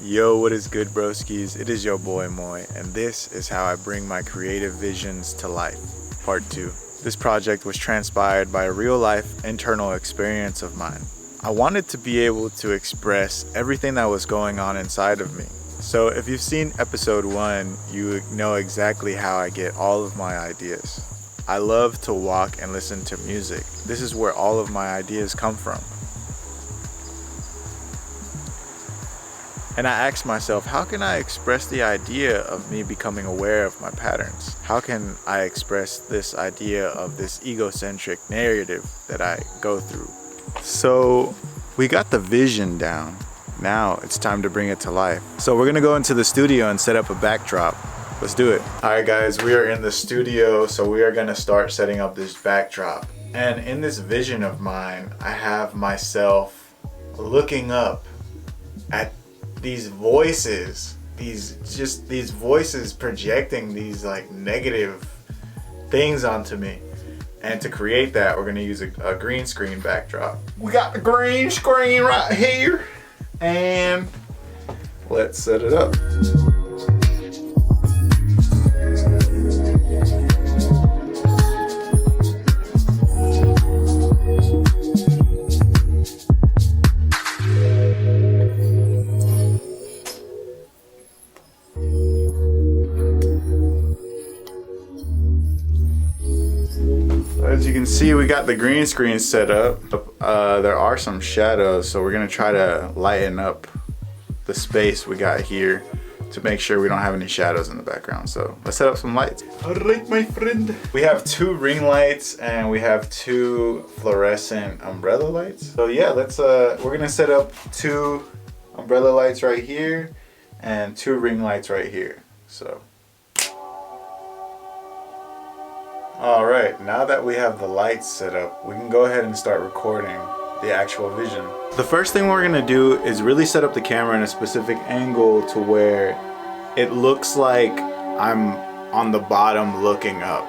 Yo, what is good, broskies? It is your boy Moy, and this is how I bring my creative visions to life, part 2. This project was transpired by a real-life internal experience of mine. I wanted to be able to express everything that was going on inside of me. So if you've seen episode 1, you know exactly how I get all of my ideas. I love to walk and listen to music. This is where all of my ideas come from. And I asked myself, how can I express the idea of me becoming aware of my patterns? How can I express this idea of this egocentric narrative that I go through? So we got the vision down. Now it's time to bring it to life. So we're gonna go into the studio and set up a backdrop. Let's do it. All right, guys, we are in the studio, so we are gonna start setting up this backdrop. And in this vision of mine, I have myself looking up at these voices, these voices projecting these like negative things onto me. And to create that, we're gonna use a green screen backdrop. We got the green screen right here, and let's set it up. As you can see, we got the green screen set up. There are some shadows, so we're gonna try to lighten up the space we got here to make sure we don't have any shadows in the background. So let's set up some lights. All right, my friend. We have 2 ring lights and we have 2 fluorescent umbrella lights. So yeah, we're gonna set up 2 umbrella lights right here and 2 ring lights right here. So. Alright, now that we have the lights set up, we can go ahead and start recording the actual vision. The first thing we're going to do is really set up the camera in a specific angle to where it looks like I'm on the bottom looking up.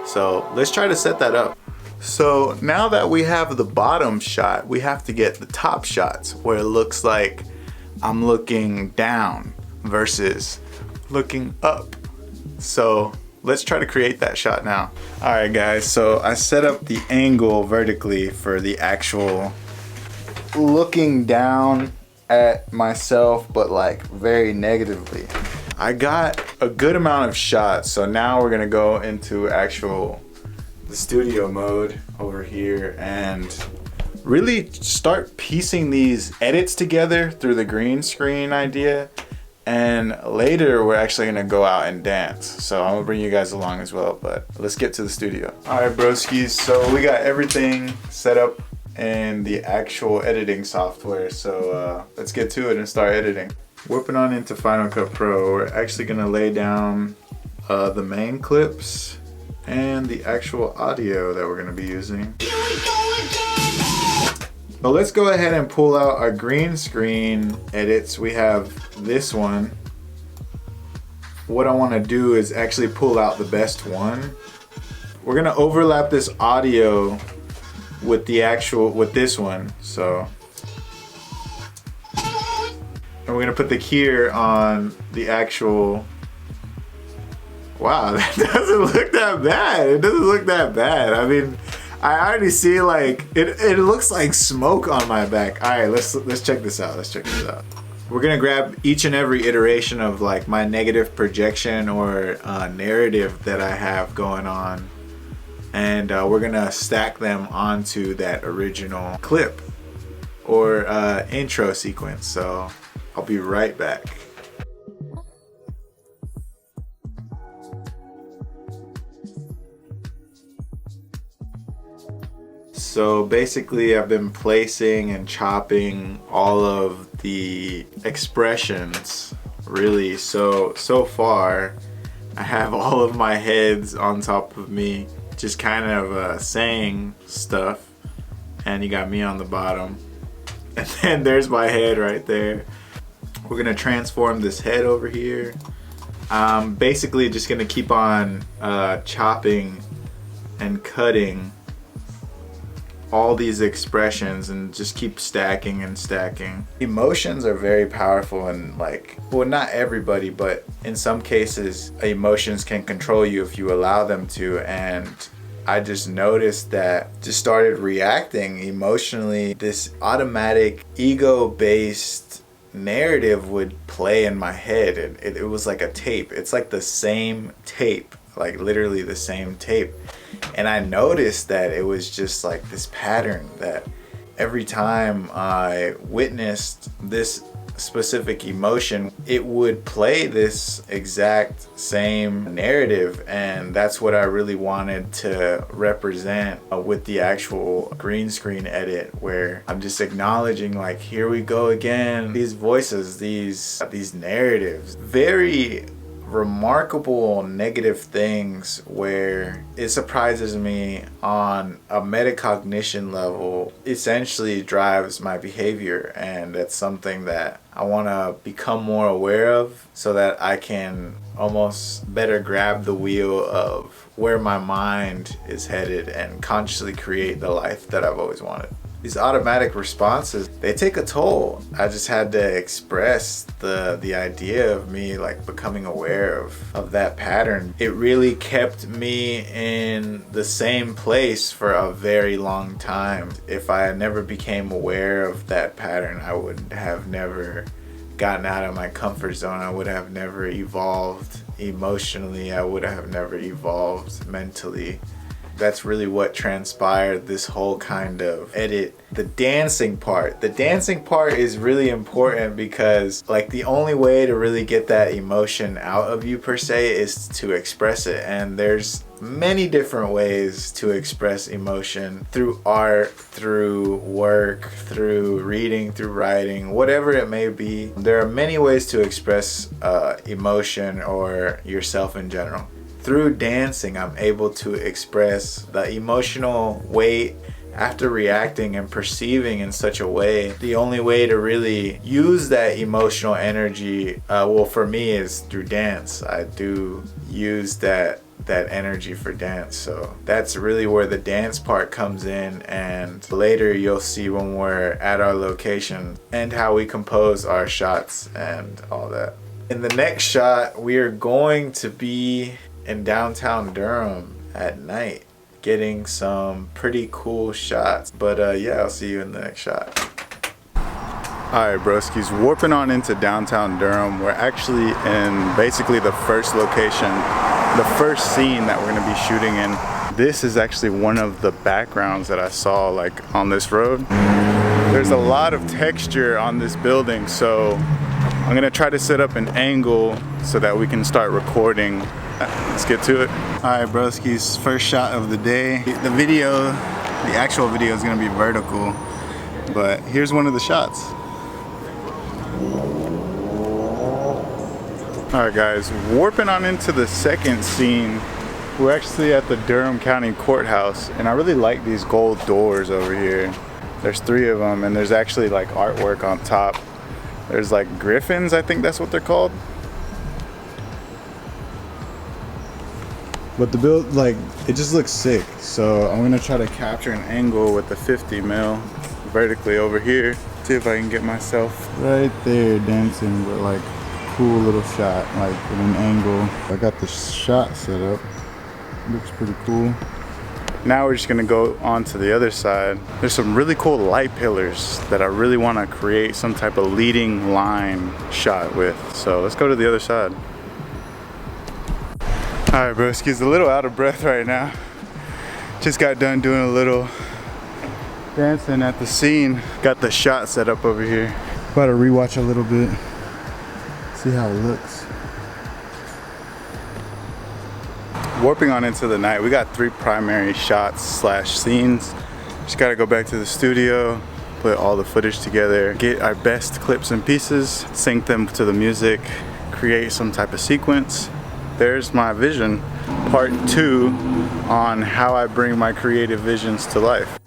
So let's try to set that up. So now that we have the bottom shot, we have to get the top shots where it looks like I'm looking down versus looking up. So let's try to create that shot now. All right, guys, so I set up the angle vertically for the actual looking down at myself, but like very negatively. I got a good amount of shots, so now we're gonna go into the studio mode over here and really start piecing these edits together through the green screen idea. And later we're actually gonna go out and dance. So I'm gonna bring you guys along as well, but let's get to the studio. All right, broskies, so we got everything set up in the actual editing software. So let's get to it and start editing. Whipping on into Final Cut Pro, we're actually gonna lay down the main clips and the actual audio that we're gonna be using. So let's go ahead and pull out our green screen edits. We have this one. What I want to do is actually pull out the best one. We're gonna overlap this audio with this one. So, and we're gonna put the keyer on the actual. Wow, that doesn't look that bad. It doesn't look that bad. I mean, I already see like it looks like smoke on my back. All right, let's check this out. Let's check this out. We're gonna grab each and every iteration of like my negative projection or narrative that I have going on, and we're gonna stack them onto that original clip or intro sequence. So I'll be right back. So basically I've been placing and chopping all of the expressions really. So far I have all of my heads on top of me just kind of saying stuff, and you got me on the bottom, and then there's my head right there. We're gonna transform this head over here. Basically just gonna keep on chopping and cutting all these expressions and just keep stacking and stacking. Emotions are very powerful, and like, well, not everybody, but in some cases emotions can control you if you allow them to. And I just noticed that, just started reacting emotionally. This automatic ego-based narrative would play in my head. It was like a tape. It's like the same tape, like literally the same tape. And I noticed that it was just like this pattern that every time I witnessed this specific emotion, it would play this exact same narrative. And that's what I really wanted to represent with the actual green screen edit, where I'm just acknowledging, like, here we go again, these voices, these narratives, very remarkable negative things, where it surprises me on a metacognition level, essentially drives my behavior. And that's something that I want to become more aware of, so that I can almost better grab the wheel of where my mind is headed and consciously create the life that I've always wanted. These automatic responses, they take a toll. I just had to express the idea of me like becoming aware of that pattern. It really kept me in the same place for a very long time. If I never became aware of that pattern, I would have never gotten out of my comfort zone. I would have never evolved emotionally. I would have never evolved mentally. That's really what transpired this whole kind of edit. The dancing part is really important, because like the only way to really get that emotion out of you per se is to express it. And there's many different ways to express emotion, through art, through work, through reading, through writing, whatever it may be. There are many ways to express emotion or yourself in general. Through dancing, I'm able to express the emotional weight after reacting and perceiving in such a way. The only way to really use that emotional energy, well, for me, is through dance. I do use that energy for dance. So that's really where the dance part comes in. And later you'll see when we're at our location and how we compose our shots and all that. In the next shot, we are going to be in downtown Durham at night, getting some pretty cool shots. But yeah, I'll see you in the next shot. Alright broskies, warping on into downtown Durham. We're actually in basically the first location, the first scene that we're going to be shooting in. This is actually one of the backgrounds that I saw like on this road. There's a lot of texture on this building, so I'm going to try to set up an angle so that we can start recording. Let's get to it. Alright broskies, first shot of the day. The actual video is going to be vertical, but here's one of the shots. Alright guys, warping on into the second scene. We're actually at the Durham County Courthouse, and I really like these gold doors over here. There's 3 of them, and there's actually like artwork on top. There's like griffins, I think that's what they're called. But the build, like, it just looks sick. So I'm gonna try to capture an angle with the 50 mil vertically over here. See if I can get myself right there dancing, but like cool little shot, like with an angle. I got the shot set up. Looks pretty cool. Now we're just gonna go on to the other side. There's some really cool light pillars that I really wanna create some type of leading line shot with. So let's go to the other side. Alright broskies, a little out of breath right now. Just got done doing a little dancing at the scene. Got the shot set up over here. About to rewatch a little bit. See how it looks. Warping on into the night. We got 3 primary shots / scenes. Just gotta go back to the studio, put all the footage together, get our best clips and pieces, sync them to the music, create some type of sequence. There's my vision, part 2 on how I bring my creative visions to life.